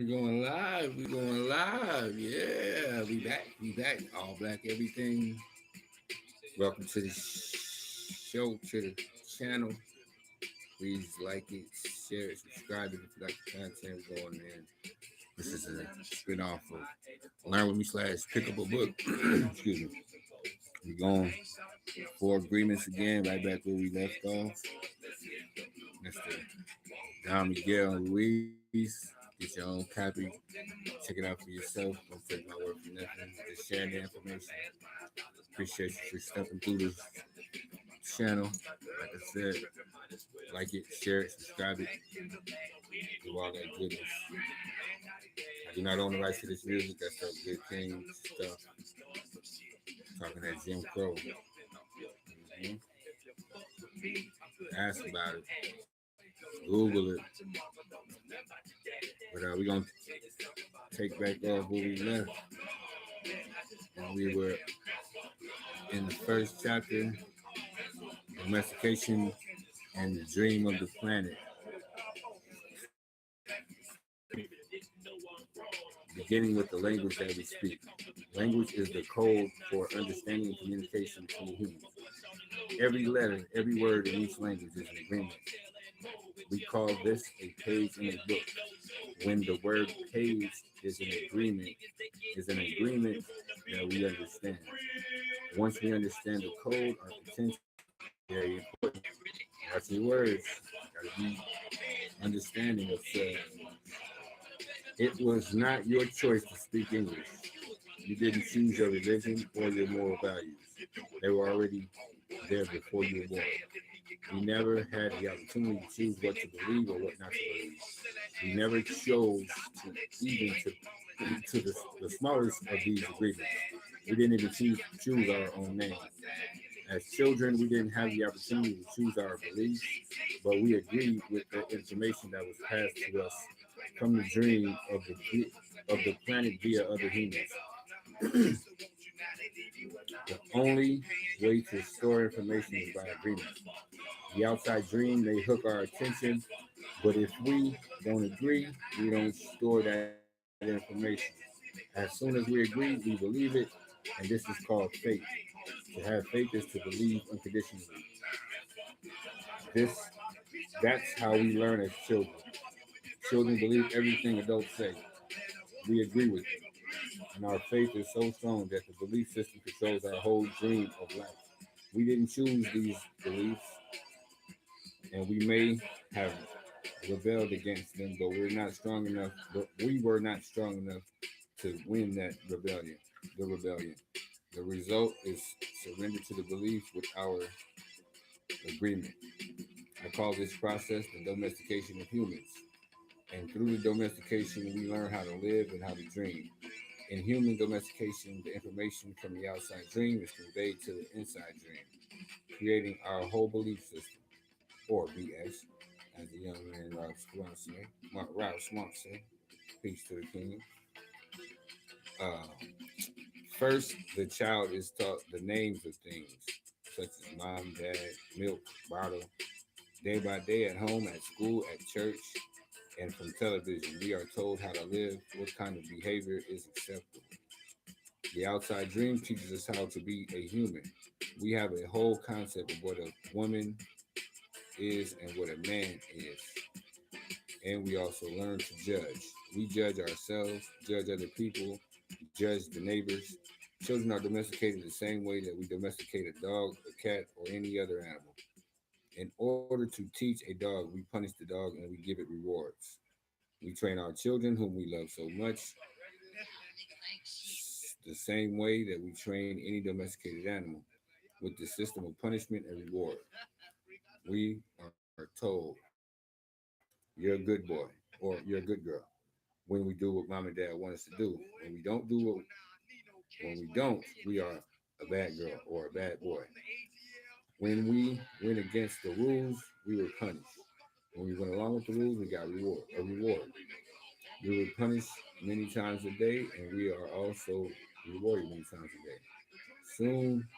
We're going live. We're going live. Yeah, we back. We back. All black everything. Welcome to the show, to the channel. Please like it, share it, subscribe it if you like the content going in. This is a spin-off of Learn With Me / Pick Up a Book. Excuse me. We're going for agreements again, right back where we left off. Mr. Don Miguel Ruiz. Get your own copy. Check it out for yourself. Don't take my word for nothing. Just sharing the information. Appreciate you for stepping through this channel. Like I said, like it, share it, subscribe it, do all that goodness. I do not own the rights to this music. That's that good king stuff. Talking that Jim Crow. Mm-hmm. Ask about it. Google it. But we're going to take back off where we left. And we were in the first chapter, Domestication and the Dream of the Planet. Beginning with the language that we speak. Language is the code for understanding and communication between humans. Every letter, every word in each language is an agreement. We call this a page in a book. When the word page is an agreement that we understand. Once we understand the code, our potential is very important. Watch your words. Gotta be understanding of it was not your choice to speak English. You didn't choose your religion or your moral values. They were already there before you were born. We never had the opportunity to choose what to believe or what not to believe. We never chose to even to the smallest of these agreements. We didn't even choose our own name. As children, we didn't have the opportunity to choose our beliefs, but we agreed with the information that was passed to us from the dream of the planet via other humans. The only way to store information is by agreement. The outside dream may hook our attention, but if we don't agree, we don't store that information. As soon as we agree, we believe it, and this is called faith. To have faith is to believe unconditionally. This that's how we learn as children. Children believe everything adults say. We agree with it. And our faith is so strong that the belief system controls our whole dream of life. We didn't choose these beliefs, and we may have rebelled against them, but we're not strong enough. But we were not strong enough to win that rebellion. The rebellion. The result is surrender to the belief with our agreement. I call this process the domestication of humans. And through the domestication, we learn how to live and how to dream. In human domestication, the information from the outside dream is conveyed to the inside dream, creating our whole belief system, or BS, as the young man Ralph Smart said. Peace to the king. Uh, First, the child is taught the names of things, such as mom, dad, milk, bottle. Day by day, at home, at school, at church, and from television, we are told how to live, what kind of behavior is acceptable. The outside dream teaches us how to be a human. We have a whole concept of what a woman is and what a man is. And we also learn to judge. We judge ourselves, judge other people, judge the neighbors. Children are domesticated the same way that we domesticate a dog, a cat, or any other animal. In order to teach a dog, we punish the dog and we give it rewards. We train our children, whom we love so much, the same way that we train any domesticated animal, with the system of punishment and reward. We are told, you're a good boy or you're a good girl when we do what mom and dad want us to do. When we don't do what when we don't, we are a bad girl or a bad boy. When we went against the rules, we were punished. When we went along with the rules, we got a reward. We were punished many times a day, and we are also rewarded many times a day. Soon,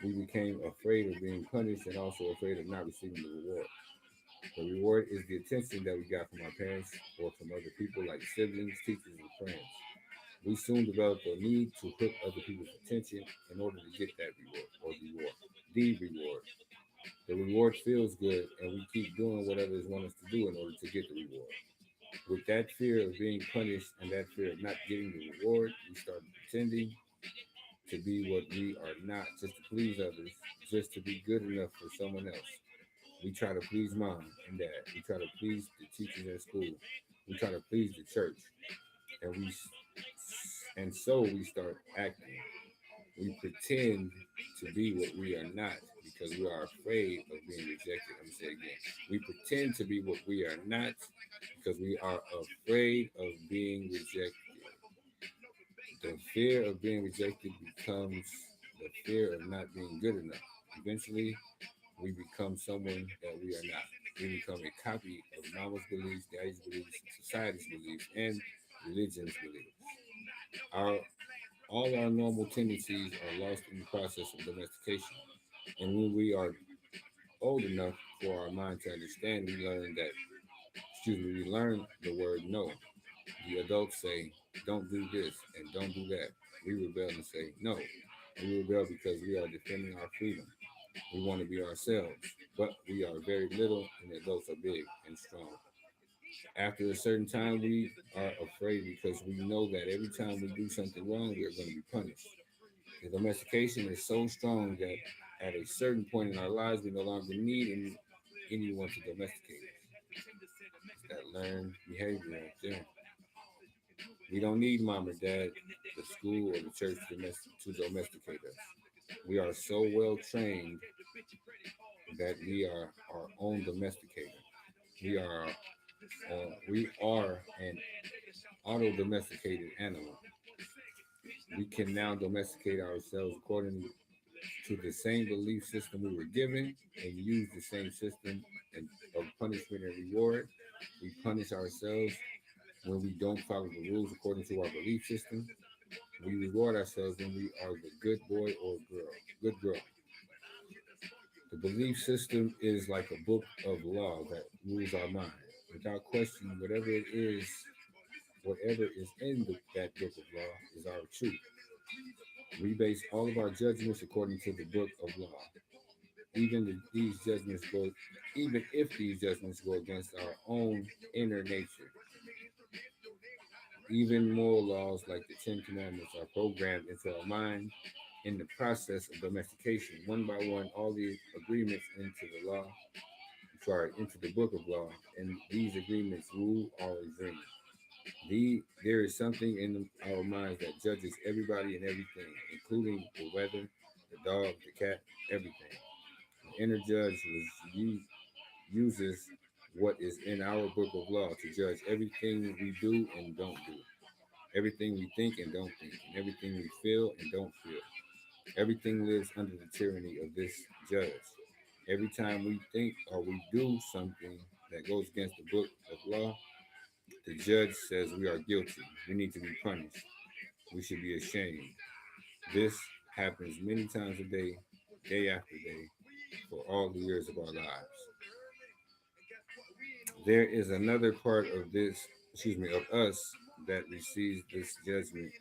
we became afraid of being punished and also afraid of not receiving the reward. The reward is the attention that we got from our parents or from other people like siblings, teachers, and friends. We soon develop a need to hook other people's attention in order to get that reward or reward. The reward. The reward feels good, and we keep doing what others want us to do in order to get the reward. With that fear of being punished and that fear of not getting the reward, we start pretending to be what we are not just to please others, just to be good enough for someone else. We try to please mom and dad. We try to please the teachers at school. We try to please the church, and and so we start acting. We pretend to be what we are not because we are afraid of being rejected. I'm gonna say it again. We pretend to be what we are not because we are afraid of being rejected. The fear of being rejected becomes the fear of not being good enough. Eventually, we become someone that we are not. We become a copy of mama's beliefs, daddy's beliefs, society's beliefs, and religion's beliefs. Our all our normal tendencies are lost in the process of domestication. And when we are old enough for our mind to understand, we learn the word no. The adults say, don't do this and don't do that. We rebel and say, no. We rebel because we are defending our freedom. We want to be ourselves, but we are very little and the adults are big and strong. After a certain time, we are afraid because we know that every time we do something wrong, we are going to be punished. The domestication is so strong that at a certain point in our lives, we no longer need anyone to domesticate us. It's that learned behavior right there. We don't need mom or dad, the school, or the church to domesticate us. We are so well trained that we are our own domesticator. We are an auto domesticated animal. We can now domesticate ourselves according to the same belief system we were given and use the same system of punishment and reward. We punish ourselves when we don't follow the rules according to our belief system. We reward ourselves when we are the good boy or girl, good girl. The belief system is like a book of law that rules our mind. Without question, whatever is in that book of law is our truth. We base all of our judgments according to the book of law. Even if these judgments go, Even if these judgments go against our own inner nature, even moral laws like the Ten Commandments are programmed into our mind in the process of domestication. One by one, all the agreements into the book of law, and these agreements rule our dreams. There is something in our minds that judges everybody and everything, including the weather, the dog, the cat, everything. The inner judge uses what is in our book of law to judge everything we do and don't do, everything we think and don't think, and everything we feel and don't feel. Everything lives under the tyranny of this judge. Every time we think or we do something that goes against the book of law, the judge says we are guilty. We need to be punished. We should be ashamed. This happens many times a day, day after day, for all the years of our lives. There is another part of of us that receives this judgment,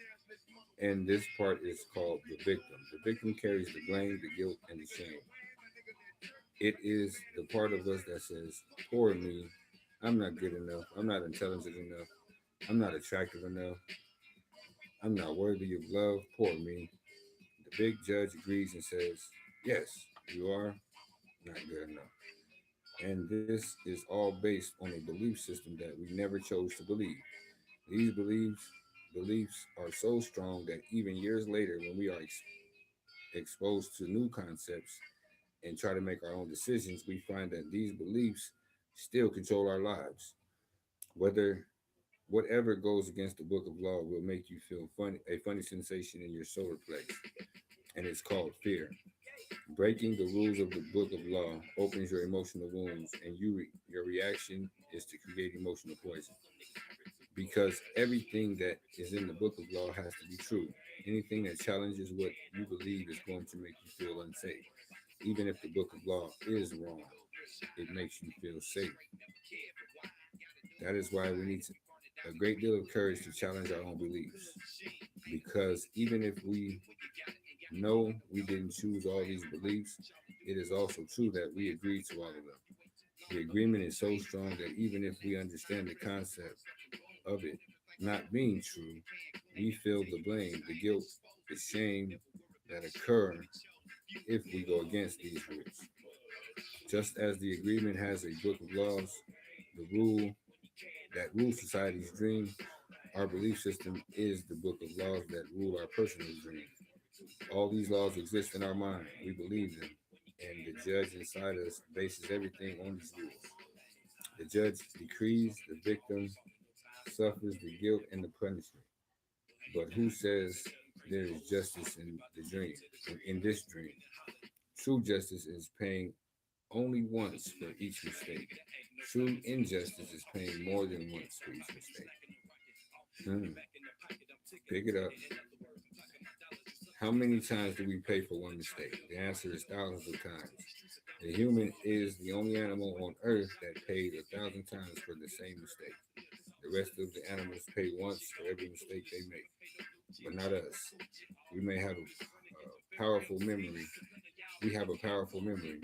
and this part is called the victim. The victim carries the blame, the guilt, and the shame. It is the part of us that says, poor me, I'm not good enough, I'm not intelligent enough, I'm not attractive enough, I'm not worthy of love, poor me. The big judge agrees and says, yes, you are not good enough. And this is all based on a belief system that we never chose to believe. These beliefs are so strong that even years later, when we are exposed to new concepts and try to make our own decisions, we find that these beliefs still control our lives. Whether Whatever goes against the book of law will make you feel a funny sensation in your solar plex, and it's called fear. Breaking the rules of the book of law opens your emotional wounds, and your reaction is to create emotional poison. Because everything that is in the book of law has to be true. Anything that challenges what you believe is going to make you feel unsafe, even if the book of law is wrong. it makes you feel safe. That is why we need a great deal of courage to challenge our own beliefs. Because even if we know we didn't choose all these beliefs, it is also true that we agreed to all of them. The agreement is so strong that even if we understand the concept of it not being true, we feel the blame, the guilt, the shame that occur if we go against these rules. Just as the agreement has a book of laws, the rule that rules society's dream, our belief system is the book of laws that rule our personal dream. All these laws exist in our mind. We believe them. And the judge inside us bases everything on these rules. The judge decrees, the victim suffers the guilt and the punishment. But who says there is justice in the dream, in this dream? True justice is paying only once for each mistake. True injustice is paying more than once for each mistake. Hmm. Pick it up. How many times do we pay for one mistake? The answer is thousands of times. The human is the only animal on earth that paid 1,000 times for the same mistake. The rest of the animals pay once for every mistake they make, but not us. We may have a powerful memory. We have a powerful memory.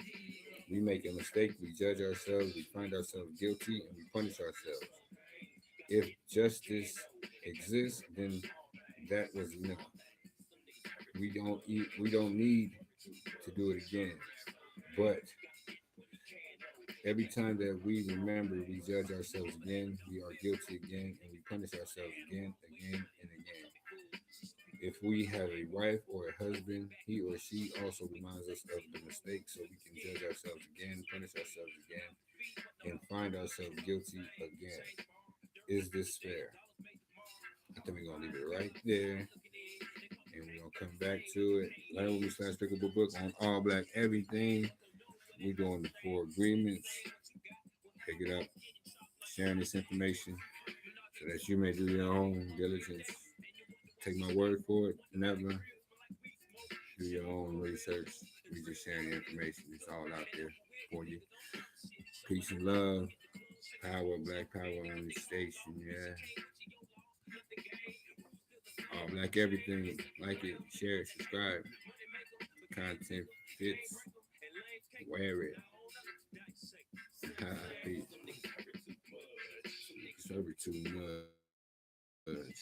We make a mistake, we judge ourselves, we find ourselves guilty, and we punish ourselves. If justice exists, then that was enough. We don't need to do it again. But every time that we remember, we judge ourselves again, we are guilty again, and we punish ourselves again, again, and again. If we have a wife or a husband, he or she also reminds us of the mistake so we can judge ourselves again, punish ourselves again, and find ourselves guilty again. Is this fair? I think we're gonna leave it right there, and we're gonna come back to it. Learn with me / pickable book on all black everything. We're doing the four agreements. Pick it up, sharing this information so that you may do your own diligence. Take my word for it. Never do your own research. We just sharing the information. It's all out there for you. Peace and love. Power, black power on the station. Yeah. All black everything. Like it, share it, subscribe. Content fits. Wear it. Peace. Servitude much.